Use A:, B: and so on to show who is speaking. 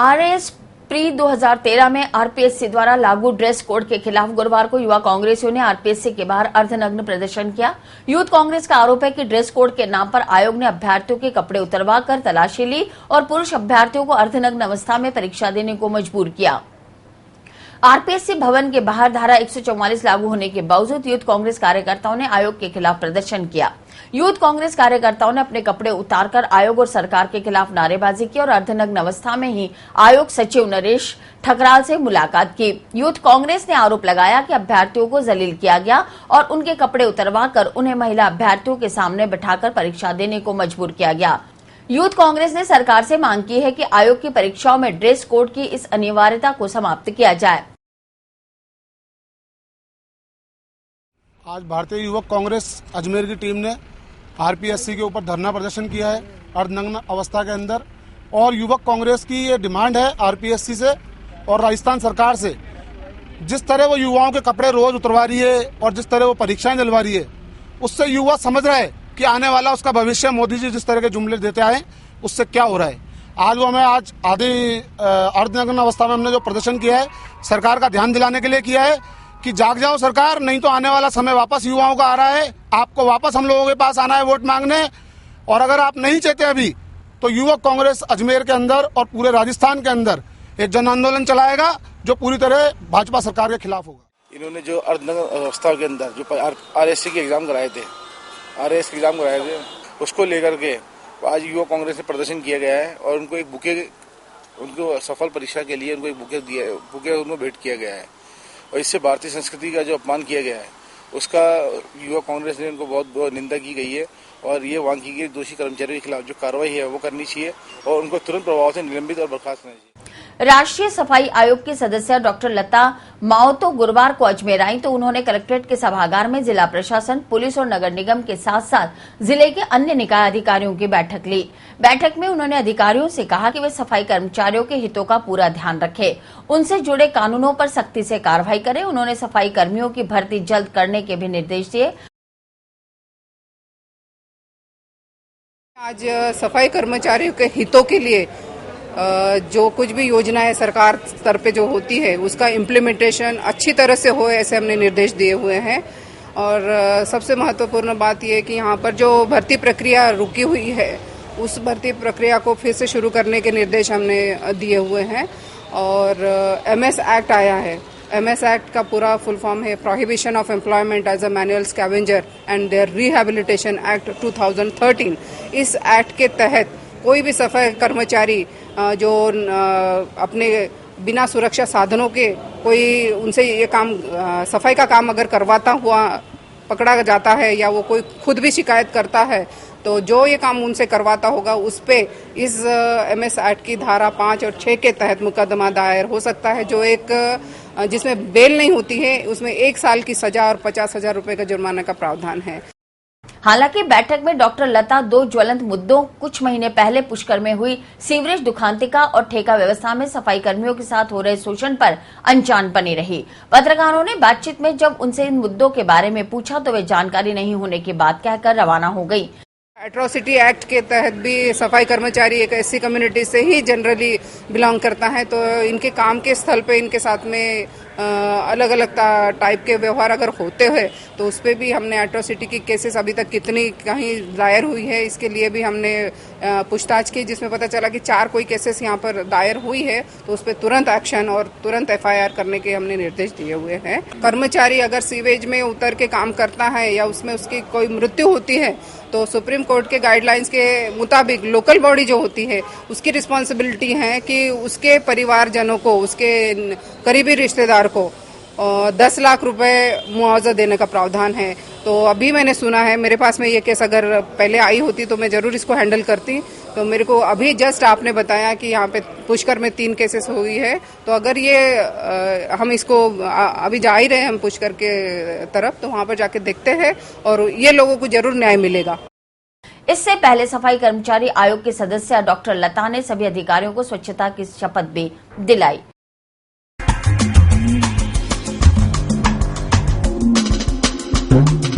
A: RS pre 2013 में RPSC द्वारा लागू ड्रेस कोड के खिलाफ गुरुवार को युवा कांग्रेसियों ने आरपीएससी के बाहर अर्धनग्न प्रदर्शन किया। यूथ कांग्रेस का आरोप है कि ड्रेस कोड के नाम पर आयोग ने अभ्यर्थियों के कपड़े उतरवाकर तलाशी ली और पुरुष अभ्यर्थियों को अर्धनग्न अवस्था में परीक्षा देने को मजबूर किया। आरपीएससी भवन के बाहर धारा 144 लागू होने के बावजूद यूथ कांग्रेस कार्यकर्ताओं ने आयोग के खिलाफ प्रदर्शन किया। यूथ कांग्रेस कार्यकर्ताओं ने अपने कपड़े उतारकर आयोग और सरकार के खिलाफ नारेबाजी की और अर्धनग्न अवस्था में ही आयोग सचिव नरेश ठकराल से मुलाकात की। यूथ कांग्रेस ने आरोप लगाया कि अभ्यर्थियों को जलील किया गया और उनके कपड़े उतरवाकर उन्हें महिला अभ्यर्थियों के सामने बैठाकर परीक्षा देने को मजबूर किया गया। यूथ कांग्रेस ने सरकार से मांग की है कि आयोग की परीक्षाओं में ड्रेस कोड की इस अनिवार्यता को समाप्त किया जाए।
B: आज भारतीय युवक कांग्रेस अजमेर की टीम ने आरपीएससी के ऊपर धरना प्रदर्शन किया है अर्धनग्न अवस्था के अंदर। और युवक कांग्रेस की ये डिमांड है आरपीएससी से और राजस्थान सरकार से, जिस तरह वो युवाओं के कपड़े रोज उतरवा रही है और जिस तरह वो परीक्षाएं दिलवा रही है, उससे युवा समझ रहा है कि आने वाला उसका भविष्य मोदी जी जिस तरह के जुमले देते आए उससे क्या हो रहा है। आज वो हमें आज आधी अर्धनग्न अवस्था में हमने जो प्रदर्शन किया है सरकार का ध्यान दिलाने के लिए किया है कि जाग जाओ सरकार, नहीं तो आने वाला समय वापस युवाओं का आ रहा है। आपको वापस हम लोगों के पास आना है वोट मांगने। और अगर आप नहीं चाहते अभी तो युवक कांग्रेस अजमेर के अंदर और पूरे राजस्थान के अंदर एक जन आंदोलन चलाएगा जो पूरी तरह भाजपा सरकार के खिलाफ होगा।
C: इन्होंने जो अर्धनग्न अवस्था के अंदर जो आरएससी के एग्जाम कराए थे उसको लेकर के आज युवा कांग्रेस से प्रदर्शन किया गया है और उनको एक बुके, उनको सफल परीक्षा के लिए उनको एक बुके उनको भेंट किया गया है। और इससे भारतीय संस्कृति का जो अपमान किया गया है उसका युवा कांग्रेस ने उनको बहुत निंदा की गई है और ये मांग की गई दोषी कर्मचारियों के खिलाफ जो कार्रवाई है वो करनी चाहिए और उनको तुरंत प्रभाव से निलंबित और बर्खास्त करना चाहिए।
A: राष्ट्रीय सफाई आयोग की सदस्य डॉक्टर लता माओतो गुरुवार को अजमेर आई तो उन्होंने कलेक्ट्रेट के सभागार में जिला प्रशासन, पुलिस और नगर निगम के साथ साथ जिले के अन्य निकाय अधिकारियों की बैठक ली। बैठक में उन्होंने अधिकारियों से कहा कि वे सफाई कर्मचारियों के हितों का पूरा ध्यान रखें, उनसे जुड़े कानूनों पर सख्ती से कार्रवाई करें। उन्होंने सफाई कर्मियों की भर्ती जल्द करने के भी निर्देश दिए।
D: आज सफाई कर्मचारियों के हितों के लिए जो कुछ भी योजनाएं सरकार स्तर पे जो होती है उसका इम्प्लीमेंटेशन अच्छी तरह से हो, ऐसे हमने निर्देश दिए हुए हैं। और सबसे महत्वपूर्ण बात यह है कि यहाँ पर जो भर्ती प्रक्रिया रुकी हुई है उस भर्ती प्रक्रिया को फिर से शुरू करने के निर्देश हमने दिए हुए हैं। और एमएस एक्ट आया है, एमएस एक्ट का पूरा फुल फॉर्म है prohibition of employment as a manual scavenger and their rehabilitation act 2013। इस एक्ट के तहत कोई भी सफाई कर्मचारी जो अपने बिना सुरक्षा साधनों के कोई उनसे ये काम सफाई का काम अगर करवाता हुआ पकड़ा जाता है या वो कोई खुद भी शिकायत करता है तो जो ये काम उनसे करवाता होगा उस पे इस एमएस एक्ट की धारा 5 और 6 के तहत मुकदमा दायर हो सकता है, जो एक जिसमें बेल नहीं होती है, उसमें 1 साल की सजा और 50,000 रुपए का जुर्माने का प्रावधान है।
A: हालांकि बैठक में डॉक्टर लता 2 ज्वलंत मुद्दों, कुछ महीने पहले पुष्कर में हुई सीवरेज दुखांतिका और ठेका व्यवस्था में सफाई कर्मियों के साथ हो रहे शोषण पर अनजान बनी रही। पत्रकारों ने बातचीत में जब उनसे इन मुद्दों के बारे में पूछा तो वे जानकारी नहीं होने की बात कहकर रवाना हो गई।
D: एट्रोसिटी एक्ट के तहत भी सफाई कर्मचारी एक ऐसी कम्युनिटी से ही जनरली बिलोंग करता है, तो इनके काम के स्थल पे इनके साथ में अलग अलग टाइप के व्यवहार अगर होते हैं तो उस पर भी हमने एट्रोसिटी की केसेस अभी तक कितनी कहीं दायर हुई है इसके लिए भी हमने पूछताछ की, जिसमें पता चला कि 4 कोई केसेस यहाँ पर दायर हुई है, तो उस पर तुरंत एक्शन और तुरंत एफआईआर करने के हमने निर्देश दिए हुए हैं। कर्मचारी अगर सीवेज में उतर के काम करता है या उसमें उसकी कोई मृत्यु होती है तो सुप्रीम कोर्ट के गाइडलाइंस के मुताबिक लोकल बॉडी जो होती है उसकी रिस्पॉन्सिबिलिटी है कि उसके परिवारजनों को, उसके करीबी रिश्तेदार को 10 लाख रुपए मुआवजा देने का प्रावधान है। तो अभी मैंने सुना है, मेरे पास में ये केस अगर पहले आई होती तो मैं जरूर इसको हैंडल करती, तो मेरे को अभी जस्ट आपने बताया कि यहाँ पे पुष्कर में 3 केसेस हुई है, तो अगर ये हम इसको अभी जा ही रहे हैं हम पुष्कर के तरफ, तो वहाँ पर जाके देखते हैं और ये लोगों को जरूर न्याय मिलेगा।
A: इससे पहले सफाई कर्मचारी आयोग के सदस्य डॉक्टर लता ने सभी अधिकारियों को स्वच्छता की शपथ भी दिलाई।
E: Thank you.